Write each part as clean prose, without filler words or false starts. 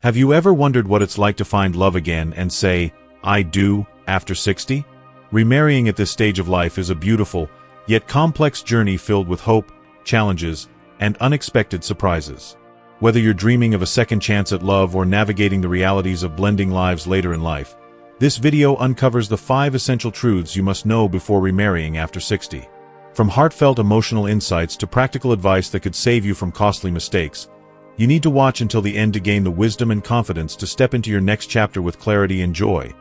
Have you ever wondered what it's like to find love again and say, "I do," after 60? Remarrying at this stage of life is a beautiful, yet complex journey filled with hope, challenges, and unexpected surprises. Whether you're dreaming of a second chance at love or navigating the realities of blending lives later in life, this video uncovers the 5 essential truths you must know before remarrying after 60. From heartfelt emotional insights to practical advice that could save you from costly mistakes, you need to watch until the end to gain the wisdom and confidence to step into your next chapter with clarity and joy.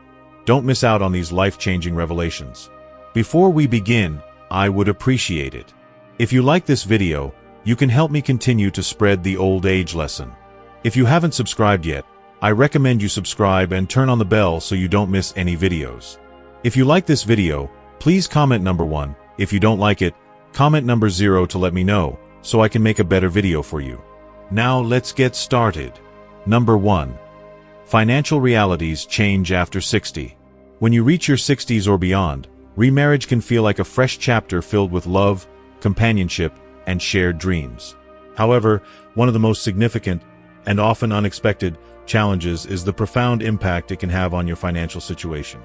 Don't miss out on these life-changing revelations. Before we begin, I would appreciate it if you like this video. You can help me continue to spread the old age lesson. If you haven't subscribed yet, I recommend you subscribe and turn on the bell so you don't miss any videos. If you like this video, please comment number 1. If you don't like it, comment number 0 to let me know, so I can make a better video for you. Now let's get started. Number 1. Financial realities change after 60. When you reach your 60s or beyond, remarriage can feel like a fresh chapter filled with love, companionship, and shared dreams. However, one of the most significant and often unexpected challenges is the profound impact it can have on your financial situation.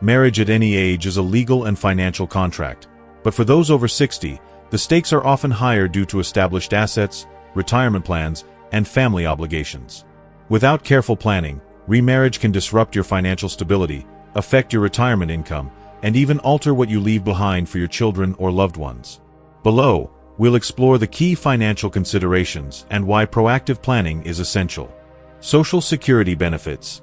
Marriage at any age is a legal and financial contract, but for those over 60, the stakes are often higher due to established assets, retirement plans, and family obligations. Without careful planning, remarriage can disrupt your financial stability, affect your retirement income, and even alter what you leave behind for your children or loved ones. Below, we'll explore the key financial considerations and why proactive planning is essential. Social Security benefits.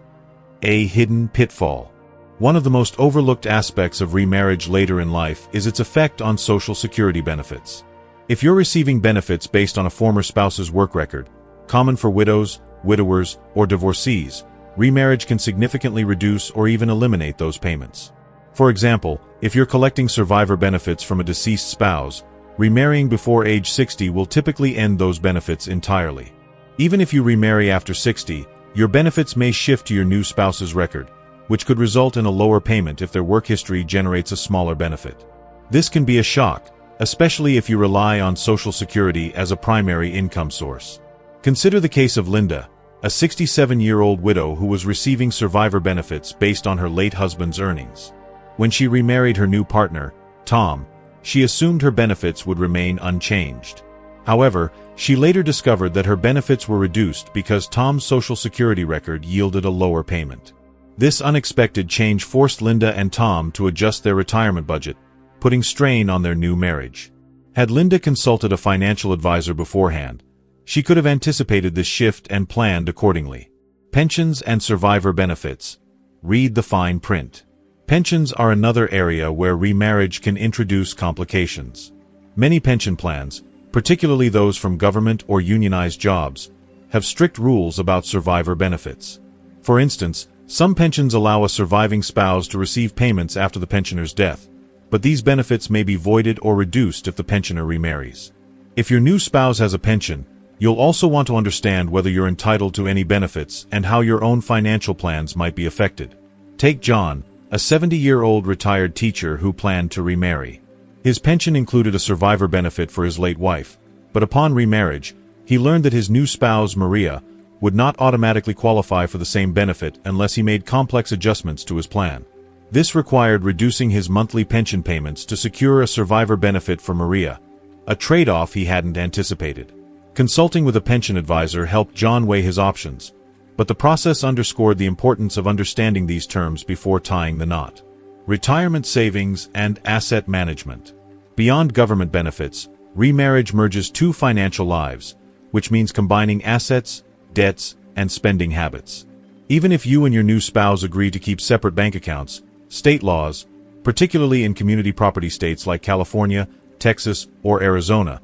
A hidden pitfall. One of the most overlooked aspects of remarriage later in life is its effect on Social Security benefits. If you're receiving benefits based on a former spouse's work record, common for widows, widowers, or divorcees, remarriage can significantly reduce or even eliminate those payments. For example, if you're collecting survivor benefits from a deceased spouse, remarrying before age 60 will typically end those benefits entirely. Even if you remarry after 60, your benefits may shift to your new spouse's record, which could result in a lower payment if their work history generates a smaller benefit. This can be a shock, especially if you rely on Social Security as a primary income source. Consider the case of Linda, a 67-year-old widow who was receiving survivor benefits based on her late husband's earnings. When she remarried her new partner, Tom, she assumed her benefits would remain unchanged. However, she later discovered that her benefits were reduced because Tom's Social Security record yielded a lower payment. This unexpected change forced Linda and Tom to adjust their retirement budget, putting strain on their new marriage. Had Linda consulted a financial advisor beforehand, she could have anticipated this shift and planned accordingly. Pensions and survivor benefits. Read the fine print. Pensions are another area where remarriage can introduce complications. Many pension plans, particularly those from government or unionized jobs, have strict rules about survivor benefits. For instance, some pensions allow a surviving spouse to receive payments after the pensioner's death, but these benefits may be voided or reduced if the pensioner remarries. If your new spouse has a pension, you'll also want to understand whether you're entitled to any benefits and how your own financial plans might be affected. Take John, a 70-year-old retired teacher who planned to remarry. His pension included a survivor benefit for his late wife, but upon remarriage, he learned that his new spouse, Maria, would not automatically qualify for the same benefit unless he made complex adjustments to his plan. This required reducing his monthly pension payments to secure a survivor benefit for Maria, a trade-off he hadn't anticipated. Consulting with a pension advisor helped John weigh his options, but the process underscored the importance of understanding these terms before tying the knot. Retirement savings and asset management. Beyond government benefits, remarriage merges two financial lives, which means combining assets, debts, and spending habits. Even if you and your new spouse agree to keep separate bank accounts, state laws, particularly in community property states like California, Texas, or Arizona,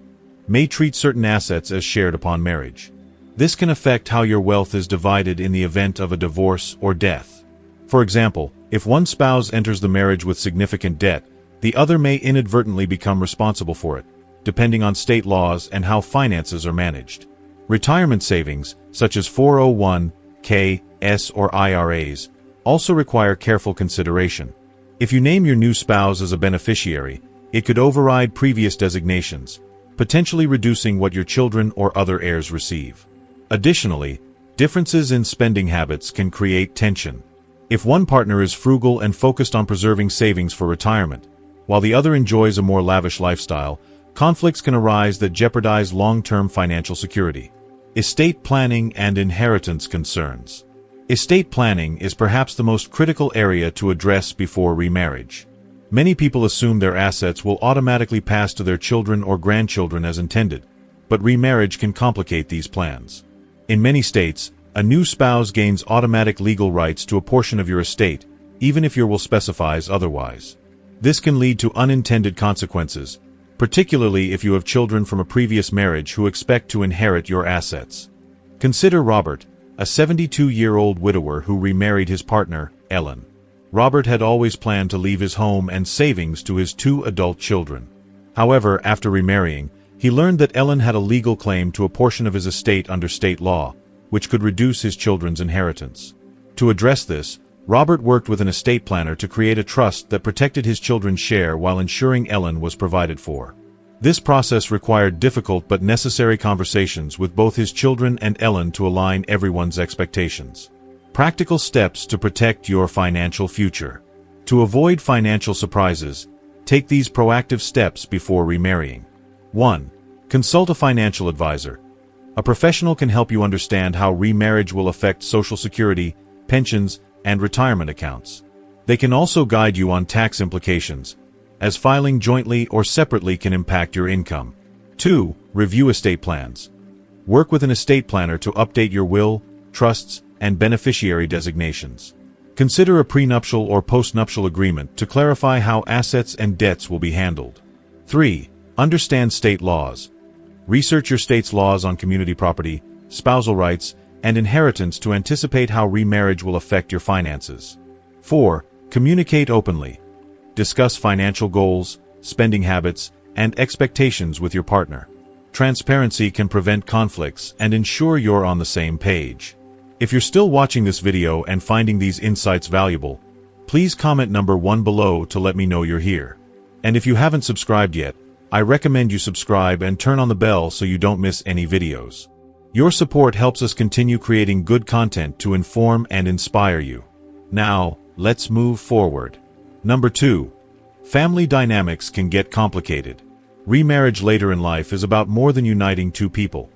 may treat certain assets as shared upon marriage. This can affect how your wealth is divided in the event of a divorce or death. For example, if one spouse enters the marriage with significant debt, the other may inadvertently become responsible for it, depending on state laws and how finances are managed. Retirement savings, such as 401(k)s or IRAs, also require careful consideration. If you name your new spouse as a beneficiary, it could override previous designations, potentially reducing what your children or other heirs receive. Additionally, Differences in spending habits can create tension. If one partner is frugal and focused on preserving savings for retirement, while the other enjoys a more lavish lifestyle, conflicts can arise that jeopardize long-term financial security. Estate planning and inheritance concerns. Estate planning is perhaps the most critical area to address before remarriage. Many people assume their assets will automatically pass to their children or grandchildren as intended, but remarriage can complicate these plans. In many states, a new spouse gains automatic legal rights to a portion of your estate, even if your will specifies otherwise. This can lead to unintended consequences, particularly if you have children from a previous marriage who expect to inherit your assets. Consider Robert, a 72-year-old widower who remarried his partner, Ellen. Robert had always planned to leave his home and savings to his 2 adult children. However, after remarrying, he learned that Ellen had a legal claim to a portion of his estate under state law, which could reduce his children's inheritance. To address this, Robert worked with an estate planner to create a trust that protected his children's share while ensuring Ellen was provided for. This process required difficult but necessary conversations with both his children and Ellen to align everyone's expectations. Practical steps to protect your financial future. To avoid financial surprises, take these proactive steps before remarrying. 1. Consult a financial advisor. A professional can help you understand how remarriage will affect Social Security, pensions, and retirement accounts. They can also guide you on tax implications, as filing jointly or separately can impact your income. 2. Review estate plans. Work with an estate planner to update your will, trusts, and beneficiary designations. Consider a prenuptial or postnuptial agreement to clarify how assets and debts will be handled. 3. Understand state laws. Research your state's laws on community property, spousal rights, and inheritance to anticipate how remarriage will affect your finances. 4. Communicate openly. Discuss financial goals, spending habits, and expectations with your partner. Transparency can prevent conflicts and ensure you're on the same page. If you're still watching this video and finding these insights valuable, please comment number 1 below to let me know you're here. And if you haven't subscribed yet, I recommend you subscribe and turn on the bell so you don't miss any videos. Your support helps us continue creating good content to inform and inspire you. Now, let's move forward. Number 2. Family dynamics can get complicated. Remarriage later in life is about more than uniting 2 people.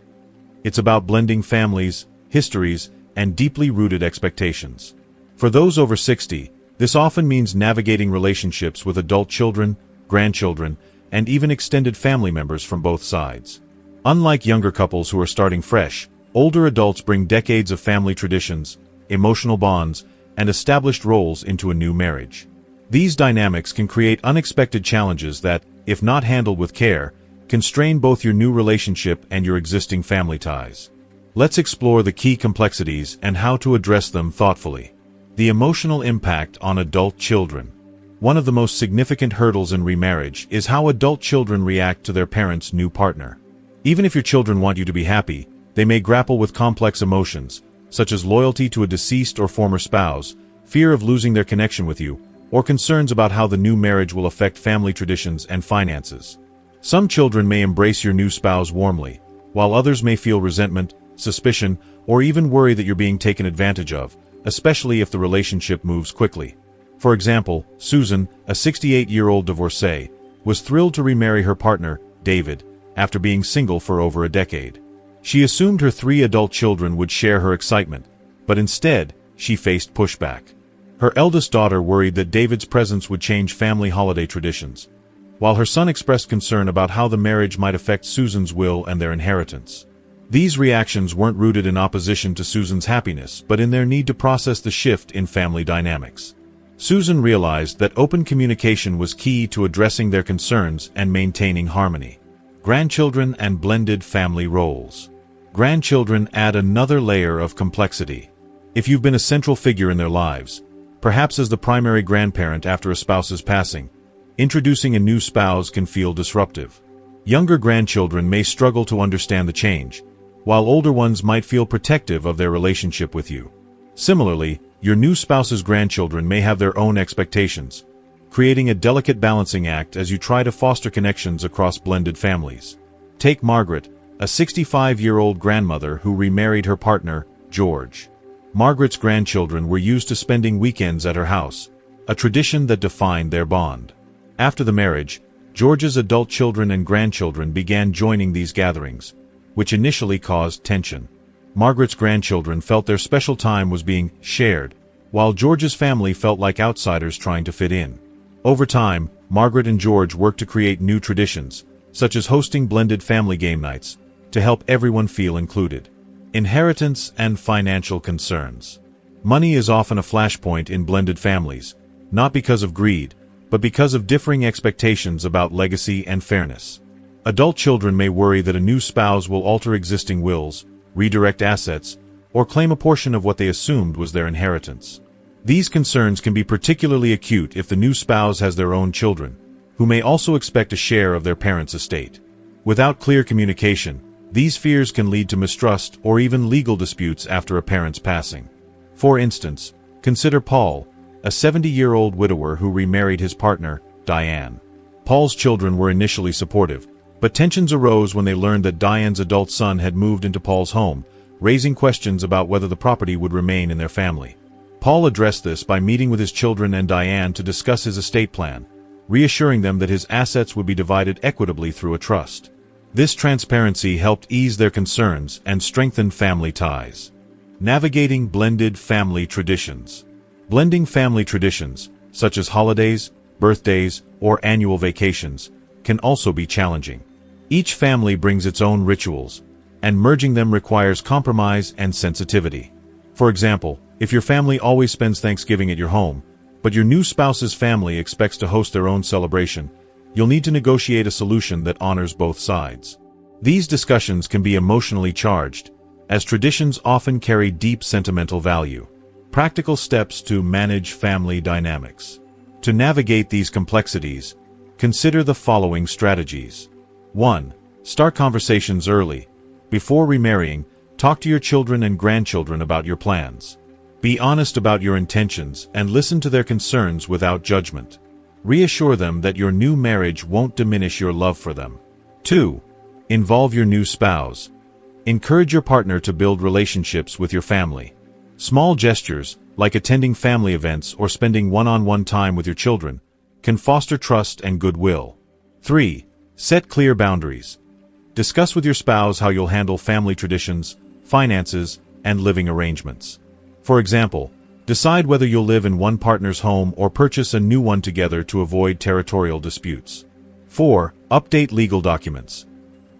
It's about blending families, histories, and deeply rooted expectations. For those over 60, this often means navigating relationships with adult children, grandchildren, and even extended family members from both sides. Unlike younger couples who are starting fresh, older adults bring decades of family traditions, emotional bonds, and established roles into a new marriage. These dynamics can create unexpected challenges that, if not handled with care, can strain both your new relationship and your existing family ties. Let's explore the key complexities and how to address them thoughtfully. The emotional impact on adult children. One of the most significant hurdles in remarriage is how adult children react to their parents' new partner. Even if your children want you to be happy, they may grapple with complex emotions, such as loyalty to a deceased or former spouse, fear of losing their connection with you, or concerns about how the new marriage will affect family traditions and finances. Some children may embrace your new spouse warmly, while others may feel resentment, suspicion, or even worry that you're being taken advantage of, especially if the relationship moves quickly. For example, Susan, a 68-year-old divorcee, was thrilled to remarry her partner, David, after being single for over a decade. She assumed her 3 adult children would share her excitement, but instead, she faced pushback. Her eldest daughter worried that David's presence would change family holiday traditions, while her son expressed concern about how the marriage might affect Susan's will and their inheritance. These reactions weren't rooted in opposition to Susan's happiness, but in their need to process the shift in family dynamics. Susan realized that open communication was key to addressing their concerns and maintaining harmony. Grandchildren and blended family roles. Grandchildren add another layer of complexity. If you've been a central figure in their lives, perhaps as the primary grandparent after a spouse's passing, introducing a new spouse can feel disruptive. Younger grandchildren may struggle to understand the change, while older ones might feel protective of their relationship with you. Similarly, your new spouse's grandchildren may have their own expectations, creating a delicate balancing act as you try to foster connections across blended families. Take Margaret, a 65-year-old grandmother who remarried her partner, George. Margaret's grandchildren were used to spending weekends at her house, a tradition that defined their bond. After the marriage, George's adult children and grandchildren began joining these gatherings, which initially caused tension. Margaret's grandchildren felt their special time was being shared, while George's family felt like outsiders trying to fit in. Over time, Margaret and George worked to create new traditions, such as hosting blended family game nights, to help everyone feel included. Inheritance and financial concerns. Money is often a flashpoint in blended families, not because of greed, but because of differing expectations about legacy and fairness. Adult children may worry that a new spouse will alter existing wills, redirect assets, or claim a portion of what they assumed was their inheritance. These concerns can be particularly acute if the new spouse has their own children, who may also expect a share of their parents' estate. Without clear communication, these fears can lead to mistrust or even legal disputes after a parent's passing. For instance, consider Paul, a 70-year-old widower who remarried his partner, Diane. Paul's children were initially supportive, but tensions arose when they learned that Diane's adult son had moved into Paul's home, raising questions about whether the property would remain in their family. Paul addressed this by meeting with his children and Diane to discuss his estate plan, reassuring them that his assets would be divided equitably through a trust. This transparency helped ease their concerns and strengthen family ties. Navigating blended family traditions. Blending family traditions, such as holidays, birthdays, or annual vacations, can also be challenging. Each family brings its own rituals, and merging them requires compromise and sensitivity. For example, if your family always spends Thanksgiving at your home, but your new spouse's family expects to host their own celebration, you'll need to negotiate a solution that honors both sides. These discussions can be emotionally charged, as traditions often carry deep sentimental value. Practical steps to manage family dynamics. To navigate these complexities, consider the following strategies. 1. Start conversations early. Before remarrying, talk to your children and grandchildren about your plans. Be honest about your intentions and listen to their concerns without judgment. Reassure them that your new marriage won't diminish your love for them. 2. Involve your new spouse. Encourage your partner to build relationships with your family. Small gestures, like attending family events or spending one-on-one time with your children, can foster trust and goodwill. 3. Set clear boundaries. Discuss with your spouse how you'll handle family traditions, finances, and living arrangements. For example, decide whether you'll live in one partner's home or purchase a new one together to avoid territorial disputes. 4. Update legal documents.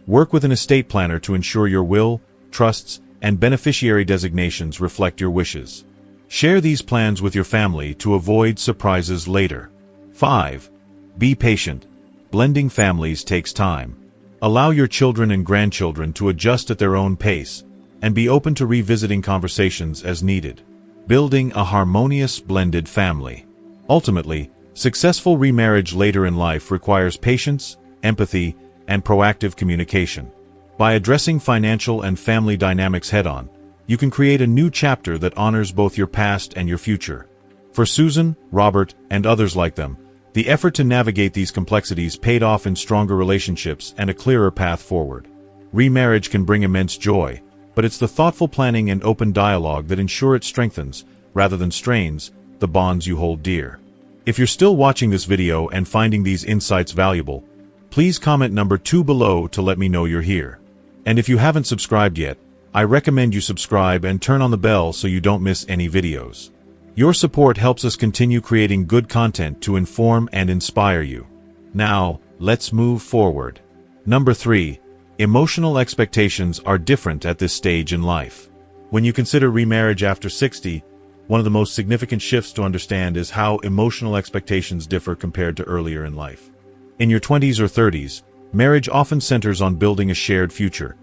Work with an estate planner to ensure your will, trusts, and beneficiary designations reflect your wishes. Share these plans with your family to avoid surprises later. 5. Be patient. Blending families takes time. Allow your children and grandchildren to adjust at their own pace, and be open to revisiting conversations as needed. Building a harmonious blended family. Ultimately, successful remarriage later in life requires patience, empathy, and proactive communication. By addressing financial and family dynamics head-on, you can create a new chapter that honors both your past and your future. For Susan, Robert, and others like them, the effort to navigate these complexities paid off in stronger relationships and a clearer path forward. Remarriage can bring immense joy, but it's the thoughtful planning and open dialogue that ensure it strengthens, rather than strains, the bonds you hold dear. If you're still watching this video and finding these insights valuable, please comment number 2 below to let me know you're here. And if you haven't subscribed yet, I recommend you subscribe and turn on the bell so you don't miss any videos. Your support helps us continue creating good content to inform and inspire you. Now, let's move forward. Number 3. Emotional expectations are different at this stage in life. When you consider remarriage after 60, one of the most significant shifts to understand is how emotional expectations differ compared to earlier in life. In your 20s or 30s, marriage often centers on building a shared future.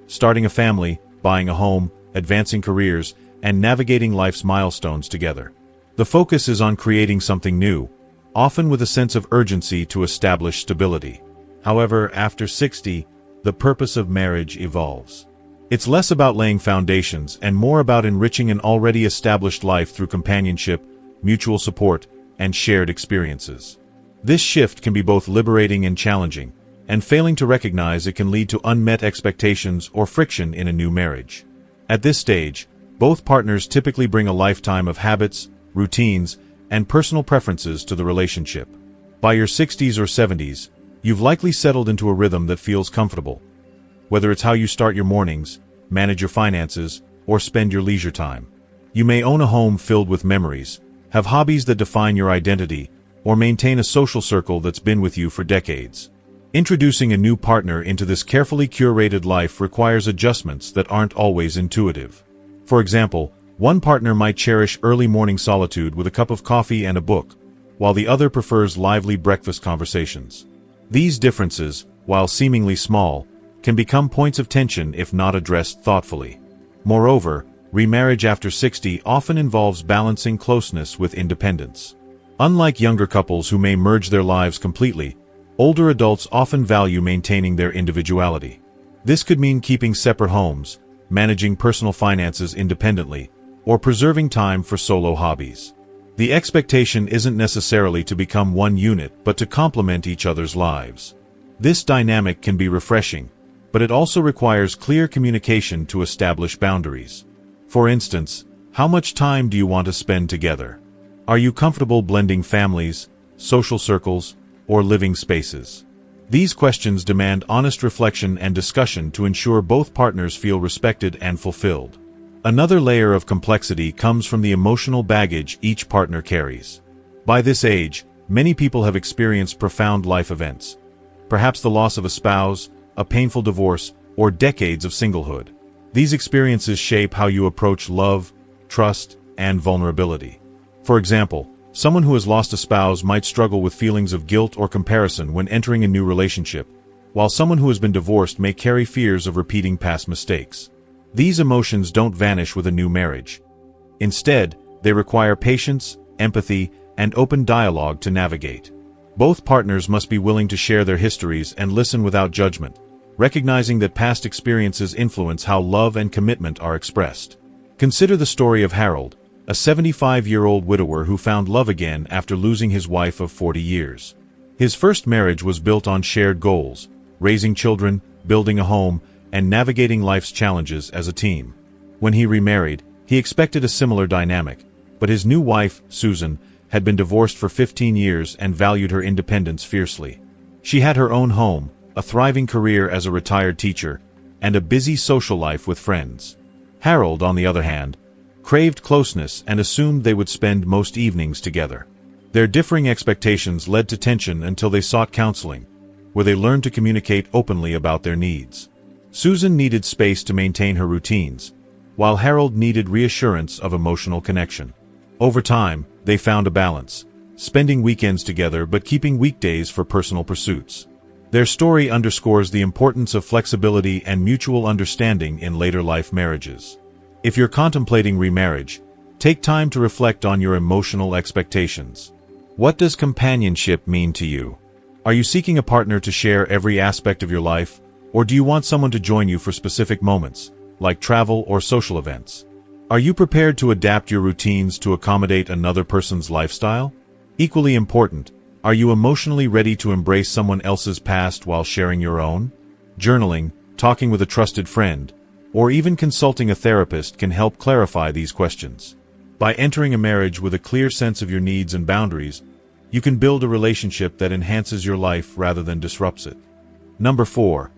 Starting a family, buying a home, advancing careers, and navigating life's milestones together. The focus is on creating something new, often with a sense of urgency to establish stability. However, after 60, the purpose of marriage evolves. It's less about laying foundations and more about enriching an already established life through companionship, mutual support, and shared experiences. This shift can be both liberating and challenging, and failing to recognize it can lead to unmet expectations or friction in a new marriage. At this stage, Both partners typically bring a lifetime of habits, routines, and personal preferences to the relationship. By your 60s or 70s, you've likely settled into a rhythm that feels comfortable. Whether it's how you start your mornings, manage your finances, or spend your leisure time. You may own a home filled with memories, have hobbies that define your identity, or maintain a social circle that's been with you for decades. Introducing a new partner into this carefully curated life requires adjustments that aren't always intuitive. For example, one partner might cherish early morning solitude with a cup of coffee and a book, while the other prefers lively breakfast conversations. These differences, while seemingly small, can become points of tension if not addressed thoughtfully. Moreover, remarriage after 60 often involves balancing closeness with independence. Unlike younger couples who may merge their lives completely, older adults often value maintaining their individuality. This could mean keeping separate homes, managing personal finances independently, or preserving time for solo hobbies. The expectation isn't necessarily to become one unit, but to complement each other's lives. This dynamic can be refreshing, but it also requires clear communication to establish boundaries. For instance, how much time do you want to spend together? Are you comfortable blending families, social circles, or living spaces? These questions demand honest reflection and discussion to ensure both partners feel respected and fulfilled. Another layer of complexity comes from the emotional baggage each partner carries. By this age, many people have experienced profound life events. Perhaps the loss of a spouse, a painful divorce, or decades of singlehood. These experiences shape how you approach love, trust, and vulnerability. For example, someone who has lost a spouse might struggle with feelings of guilt or comparison when entering a new relationship, while someone who has been divorced may carry fears of repeating past mistakes. These emotions don't vanish with a new marriage. Instead, they require patience, empathy, and open dialogue to navigate. Both partners must be willing to share their histories and listen without judgment, recognizing that past experiences influence how love and commitment are expressed. Consider the story of Harold, a 75-year-old widower who found love again after losing his wife of 40 years. His first marriage was built on shared goals, raising children, building a home, and navigating life's challenges as a team. When he remarried, he expected a similar dynamic, but his new wife, Susan, had been divorced for 15 years and valued her independence fiercely. She had her own home, a thriving career as a retired teacher, and a busy social life with friends. Harold, on the other hand, craved closeness and assumed they would spend most evenings together. Their differing expectations led to tension until they sought counseling, where they learned to communicate openly about their needs. Susan needed space to maintain her routines, while Harold needed reassurance of emotional connection. Over time, they found a balance, spending weekends together but keeping weekdays for personal pursuits. Their story underscores the importance of flexibility and mutual understanding in later life marriages. If you're contemplating remarriage, take time to reflect on your emotional expectations. What does companionship mean to you? Are you seeking a partner to share every aspect of your life, or do you want someone to join you for specific moments, like travel or social events? Are you prepared to adapt your routines to accommodate another person's lifestyle? Equally important, are you emotionally ready to embrace someone else's past while sharing your own? Journaling, talking with a trusted friend, or even consulting a therapist can help clarify these questions. By entering a marriage with a clear sense of your needs and boundaries, you can build a relationship that enhances your life rather than disrupts it. Number 4.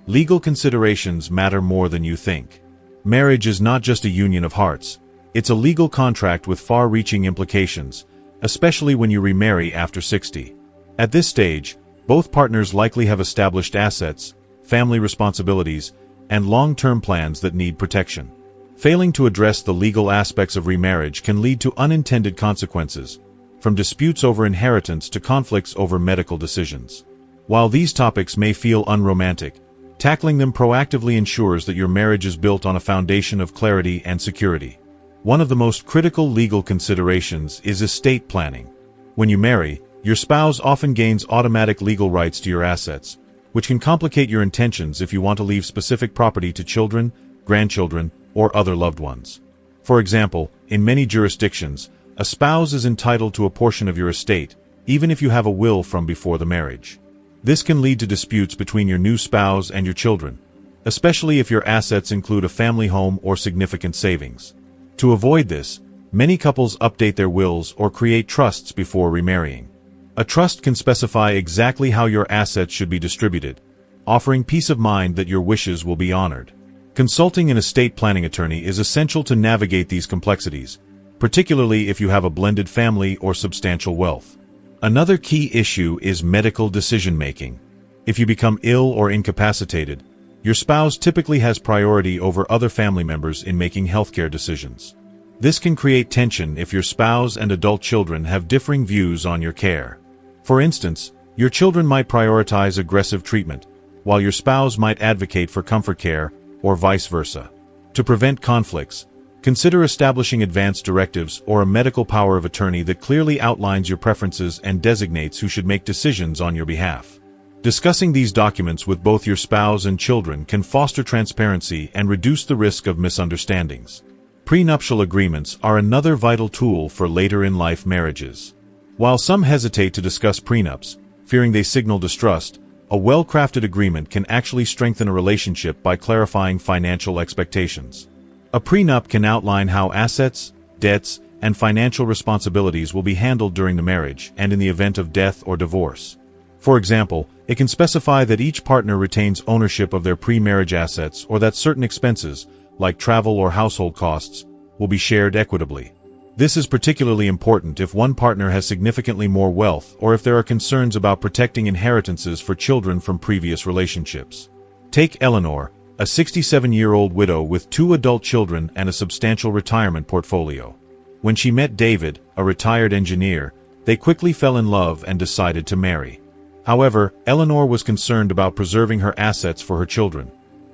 Legal considerations matter more than you think. Marriage is not just a union of hearts. It's a legal contract with far-reaching implications, especially when you remarry after 60. At this stage, both partners likely have established assets, family responsibilities, and long-term plans that need protection. Failing to address the legal aspects of remarriage can lead to unintended consequences, from disputes over inheritance to conflicts over medical decisions. While these topics may feel unromantic, tackling them proactively ensures that your marriage is built on a foundation of clarity and security. One of the most critical legal considerations is estate planning. When you marry, your spouse often gains automatic legal rights to your assets, which can complicate your intentions if you want to leave specific property to children, grandchildren, or other loved ones. For example, in many jurisdictions, a spouse is entitled to a portion of your estate, even if you have a will from before the marriage. This can lead to disputes between your new spouse and your children, especially if your assets include a family home or significant savings. To avoid this, many couples update their wills or create trusts before remarrying. A trust can specify exactly how your assets should be distributed, offering peace of mind that your wishes will be honored. Consulting an estate planning attorney is essential to navigate these complexities, particularly if you have a blended family or substantial wealth. Another key issue is medical decision-making. If you become ill or incapacitated, your spouse typically has priority over other family members in making healthcare decisions. This can create tension if your spouse and adult children have differing views on your care. For instance, your children might prioritize aggressive treatment, while your spouse might advocate for comfort care, or vice versa. To prevent conflicts, consider establishing advance directives or a medical power of attorney that clearly outlines your preferences and designates who should make decisions on your behalf. Discussing these documents with both your spouse and children can foster transparency and reduce the risk of misunderstandings. Prenuptial agreements are another vital tool for later-in-life marriages. While some hesitate to discuss prenups, fearing they signal distrust, a well-crafted agreement can actually strengthen a relationship by clarifying financial expectations. A prenup can outline how assets, debts, and financial responsibilities will be handled during the marriage and in the event of death or divorce. For example, it can specify that each partner retains ownership of their pre-marriage assets or that certain expenses, like travel or household costs, will be shared equitably. This is particularly important if one partner has significantly more wealth or if there are concerns about protecting inheritances for children from previous relationships. Take Eleanor, a 67-year-old widow with 2 adult children and a substantial retirement portfolio. When she met David, a retired engineer, they quickly fell in love and decided to marry. However, Eleanor was concerned about preserving her assets for her children,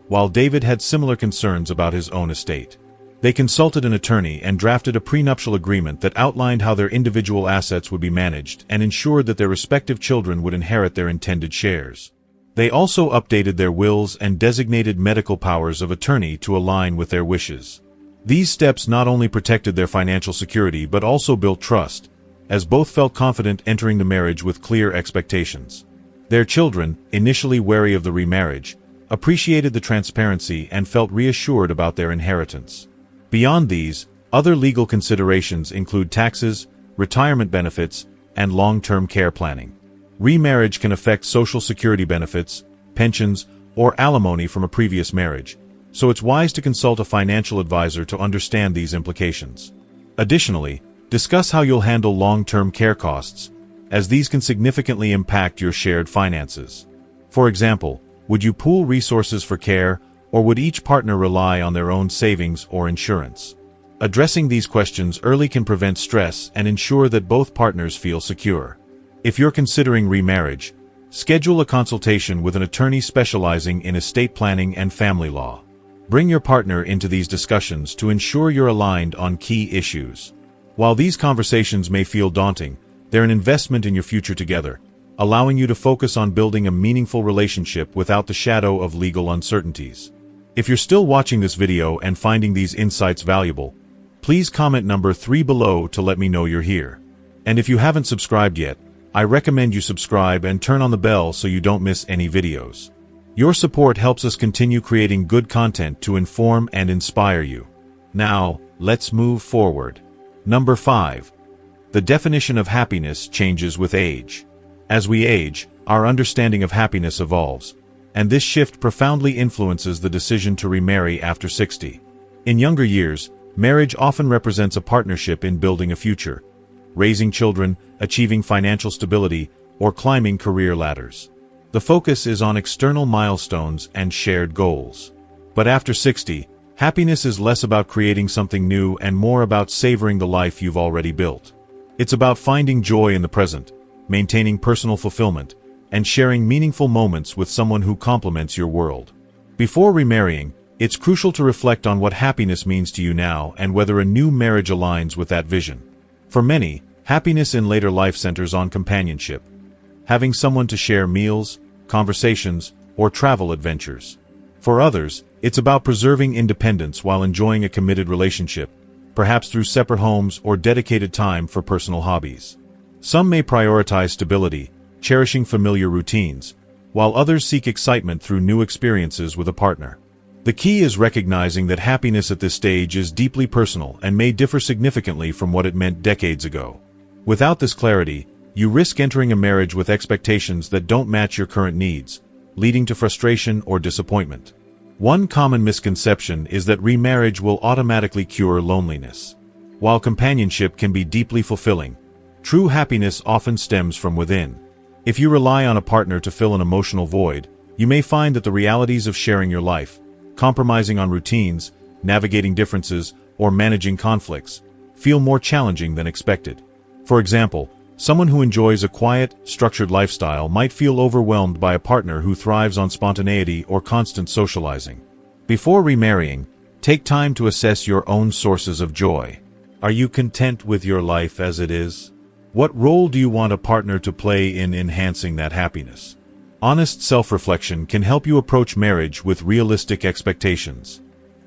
while David had similar concerns about his own estate. They consulted an attorney and drafted a prenuptial agreement that outlined how their individual assets would be managed and ensured that their respective children would inherit their intended shares. They also updated their wills and designated medical powers of attorney to align with their wishes. These steps not only protected their financial security but also built trust, as both felt confident entering the marriage with clear expectations. Their children, initially wary of the remarriage, appreciated the transparency and felt reassured about their inheritance. Beyond these, other legal considerations include taxes, retirement benefits, and long-term care planning. Remarriage can affect Social Security benefits, pensions, or alimony from a previous marriage, so it's wise to consult a financial advisor to understand these implications. Additionally, discuss how you'll handle long-term care costs, as these can significantly impact your shared finances. For example, would you pool resources for care, or would each partner rely on their own savings or insurance? Addressing these questions early can prevent stress and ensure that both partners feel secure. If you're considering remarriage, schedule a consultation with an attorney specializing in estate planning and family law. Bring your partner into these discussions to ensure you're aligned on key issues. While these conversations may feel daunting, they're an investment in your future together, allowing you to focus on building a meaningful relationship without the shadow of legal uncertainties. If you're still watching this video and finding these insights valuable, please comment number 3 below to let me know you're here. And if you haven't subscribed yet, I recommend you subscribe and turn on the bell so you don't miss any videos. Your support helps us continue creating good content to inform and inspire you. Now, let's move forward. Number 5. The definition of happiness changes with age. As we age, our understanding of happiness evolves, and this shift profoundly influences the decision to remarry after 60. In younger years, marriage often represents a partnership in building a future, raising children, achieving financial stability, or climbing career ladders. The focus is on external milestones and shared goals. But after 60, happiness is less about creating something new and more about savoring the life you've already built. It's about finding joy in the present, maintaining personal fulfillment, and sharing meaningful moments with someone who complements your world. Before remarrying, it's crucial to reflect on what happiness means to you now and whether a new marriage aligns with that vision. For many, happiness in later life centers on companionship, having someone to share meals, conversations, or travel adventures. For others, it's about preserving independence while enjoying a committed relationship, perhaps through separate homes or dedicated time for personal hobbies. Some may prioritize stability, cherishing familiar routines, while others seek excitement through new experiences with a partner. The key is recognizing that happiness at this stage is deeply personal and may differ significantly from what it meant decades ago. Without this clarity, you risk entering a marriage with expectations that don't match your current needs, leading to frustration or disappointment. One common misconception is that remarriage will automatically cure loneliness. While companionship can be deeply fulfilling, true happiness often stems from within. If you rely on a partner to fill an emotional void, you may find that the realities of sharing your life, compromising on routines, navigating differences, or managing conflicts, feel more challenging than expected. For example, someone who enjoys a quiet, structured lifestyle might feel overwhelmed by a partner who thrives on spontaneity or constant socializing. Before remarrying, take time to assess your own sources of joy. Are you content with your life as it is? What role do you want a partner to play in enhancing that happiness? Honest self-reflection can help you approach marriage with realistic expectations.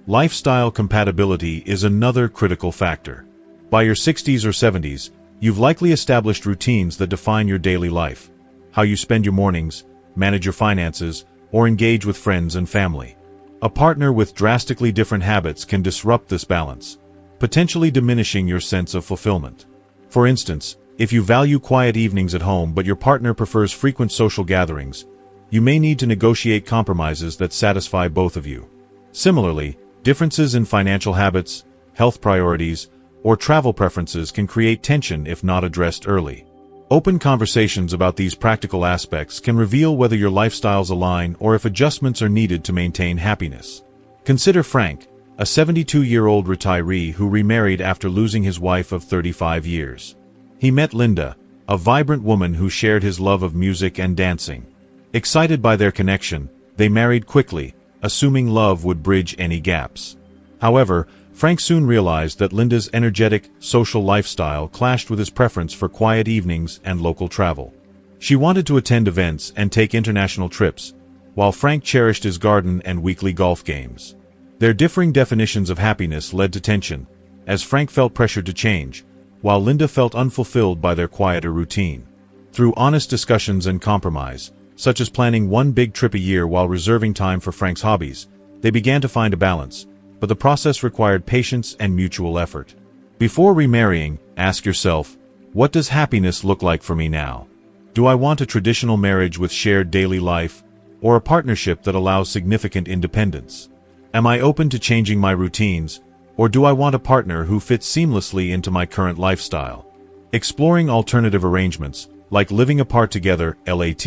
Lifestyle compatibility is another critical factor. By your 60s or 70s, you've likely established routines that define your daily life, how you spend your mornings, manage your finances, or engage with friends and family. A partner with drastically different habits can disrupt this balance, potentially diminishing your sense of fulfillment. For instance, if you value quiet evenings at home but your partner prefers frequent social gatherings, you may need to negotiate compromises that satisfy both of you. Similarly, differences in financial habits, health priorities, or travel preferences can create tension if not addressed early. Open conversations about these practical aspects can reveal whether your lifestyles align or if adjustments are needed to maintain happiness. Consider Frank, a 72-year-old retiree who remarried after losing his wife of 35 years. He met Linda, a vibrant woman who shared his love of music and dancing. Excited by their connection, they married quickly, assuming love would bridge any gaps. However, Frank soon realized that Linda's energetic, social lifestyle clashed with his preference for quiet evenings and local travel. She wanted to attend events and take international trips, while Frank cherished his garden and weekly golf games. Their differing definitions of happiness led to tension, as Frank felt pressured to change, while Linda felt unfulfilled by their quieter routine. Through honest discussions and compromise, such as planning one big trip a year while reserving time for Frank's hobbies, they began to find a balance, but the process required patience and mutual effort. Before remarrying, ask yourself, what does happiness look like for me now? Do I want a traditional marriage with shared daily life, or a partnership that allows significant independence? Am I open to changing my routines, or do I want a partner who fits seamlessly into my current lifestyle? Exploring alternative arrangements, like living apart together, LAT,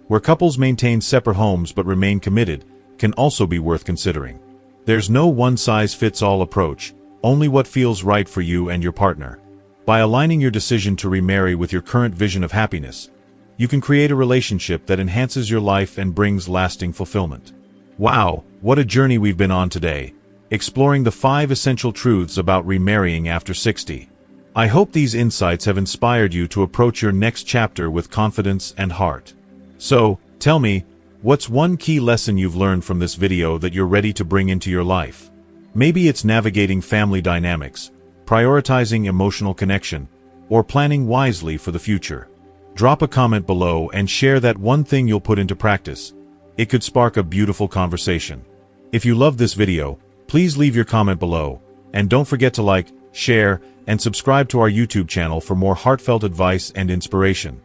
where couples maintain separate homes but remain committed, can also be worth considering. There's no one-size-fits-all approach, only what feels right for you and your partner. By aligning your decision to remarry with your current vision of happiness, you can create a relationship that enhances your life and brings lasting fulfillment. Wow, what a journey we've been on today, exploring the 5 essential truths about remarrying after 60. I hope these insights have inspired you to approach your next chapter with confidence and heart. So, tell me, what's one key lesson you've learned from this video that you're ready to bring into your life? Maybe it's navigating family dynamics, prioritizing emotional connection, or planning wisely for the future. Drop a comment below and share that one thing you'll put into practice. It could spark a beautiful conversation. If you loved this video, please leave your comment below, and don't forget to like, share, and subscribe to our YouTube channel for more heartfelt advice and inspiration.